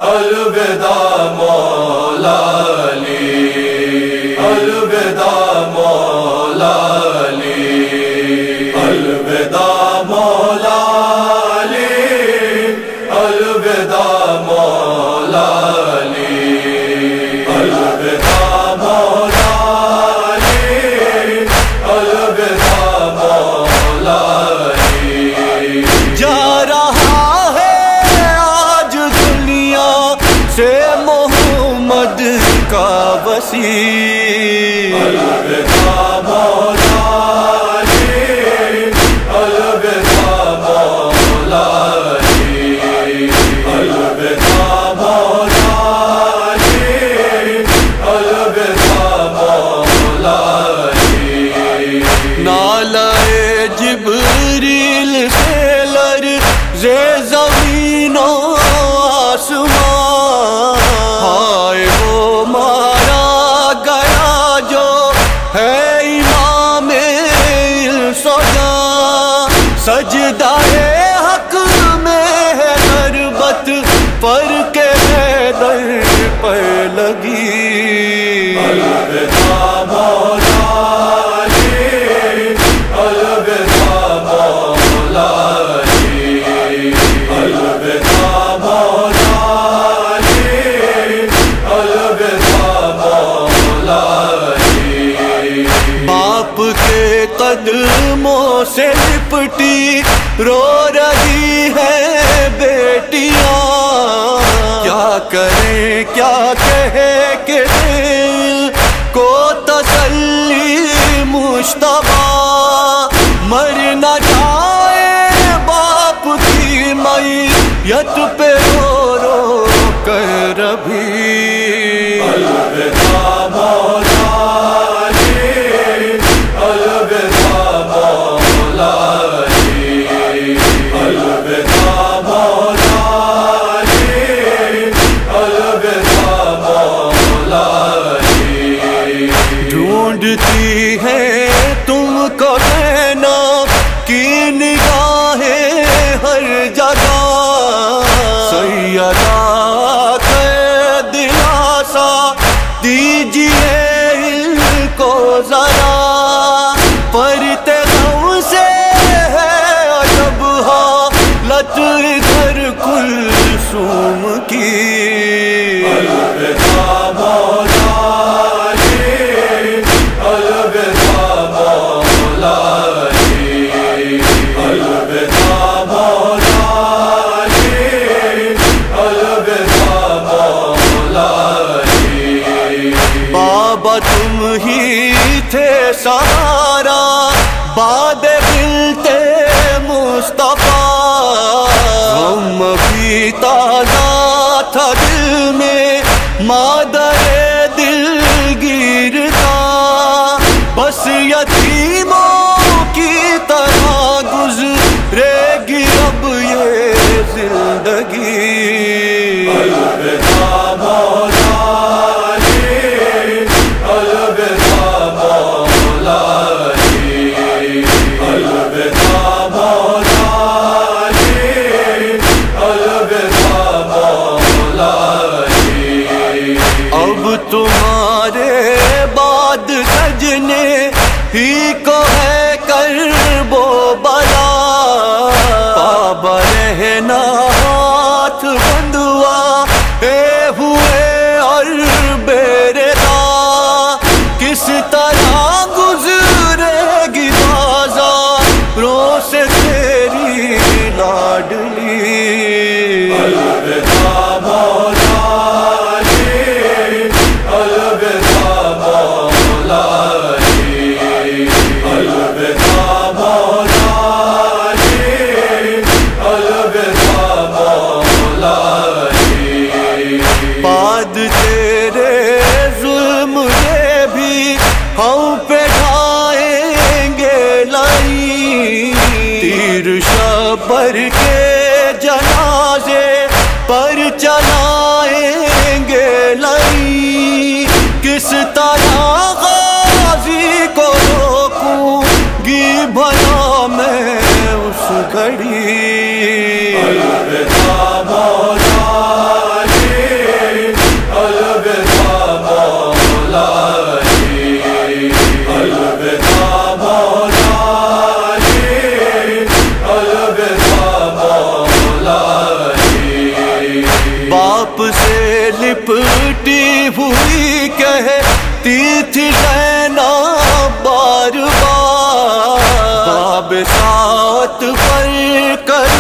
الوداع مولا علی، الوداع مولا علی، الوداع مولا علی، الوداع مولا علی، الوداع مولا علی، الوداع مولا علی۔ جا رہا ہے آج دنیا سے محمد کا وصی، الوداع مولا علی، الوداع مولا علی، الوداع مولا علی، الوداع مولا علی۔ نالہ جبریل سے لرزے زمین و آسمان، ہائے وہ مارا گیا جو ہے امام السجا، سجدہ حق میں ہے غربت پر کے در پر لگی، الوداع مولا علی، الوداع مولا علی، الوداع مولا علی، الوداع مولا علی۔ باپ کے قدموں سے لپٹی رو رہی ہے بیٹیاں، کیا کریں کیا کہے کہ دل کو تسلی مشتبہ، مر نہ جائے باپ کی میت پہ رو رو کر ابھی، الوداع مولا علی، الوداع مولا علی، الوداع مولا علی، الوداع مولا علی۔ ڈھونڈتی ہے تم کو زینب کی نگاہیں ہر جگہ، سیدہ کے دلاسا دیجیے ان کو ذرا، پرتے غم سے ہے عجب حالت ادھر کلثوم کی، الوداع مولا علی، الوداع مولا علی، الوداع مولا علی، الوداع مولا علی۔ بابا تم ہی تھے سہارا بعد ملتے مصطفیٰ، غم بھی تازہ تھا دل میں مادر دلگیر کا، بس یتیموں کی طرح گزرے گی اب یہ زندگی، الوداع مولا علی، الوداع مولا علی، الوداع مولا علی، الوداع مولا علی۔ اب تمہارے بعد سجنے ہی کو ہے کرب و بلا، بابا رہنا ہاتھ بندوا اے ہوئے اور بیردا، کس طرح گزرے گی بازاروں سے تیری لاڈلی، الوداع مولا علی، الوداع مولا علی، الوداع مولا علی، الوداع مولا علی۔ بعد تیرے ظلم یہ بھی ہم پہ ڈھائیں گے لائی، تیر شبر کے جنازے پر چلائیں گے لائی، کس طرح غازی کو روکوں گی بھلا میں اس گھڑی، الوداع مولا علی، باپ سے لپٹی ہوئی کہتی تھی زینب بار بار، باب سات پر کر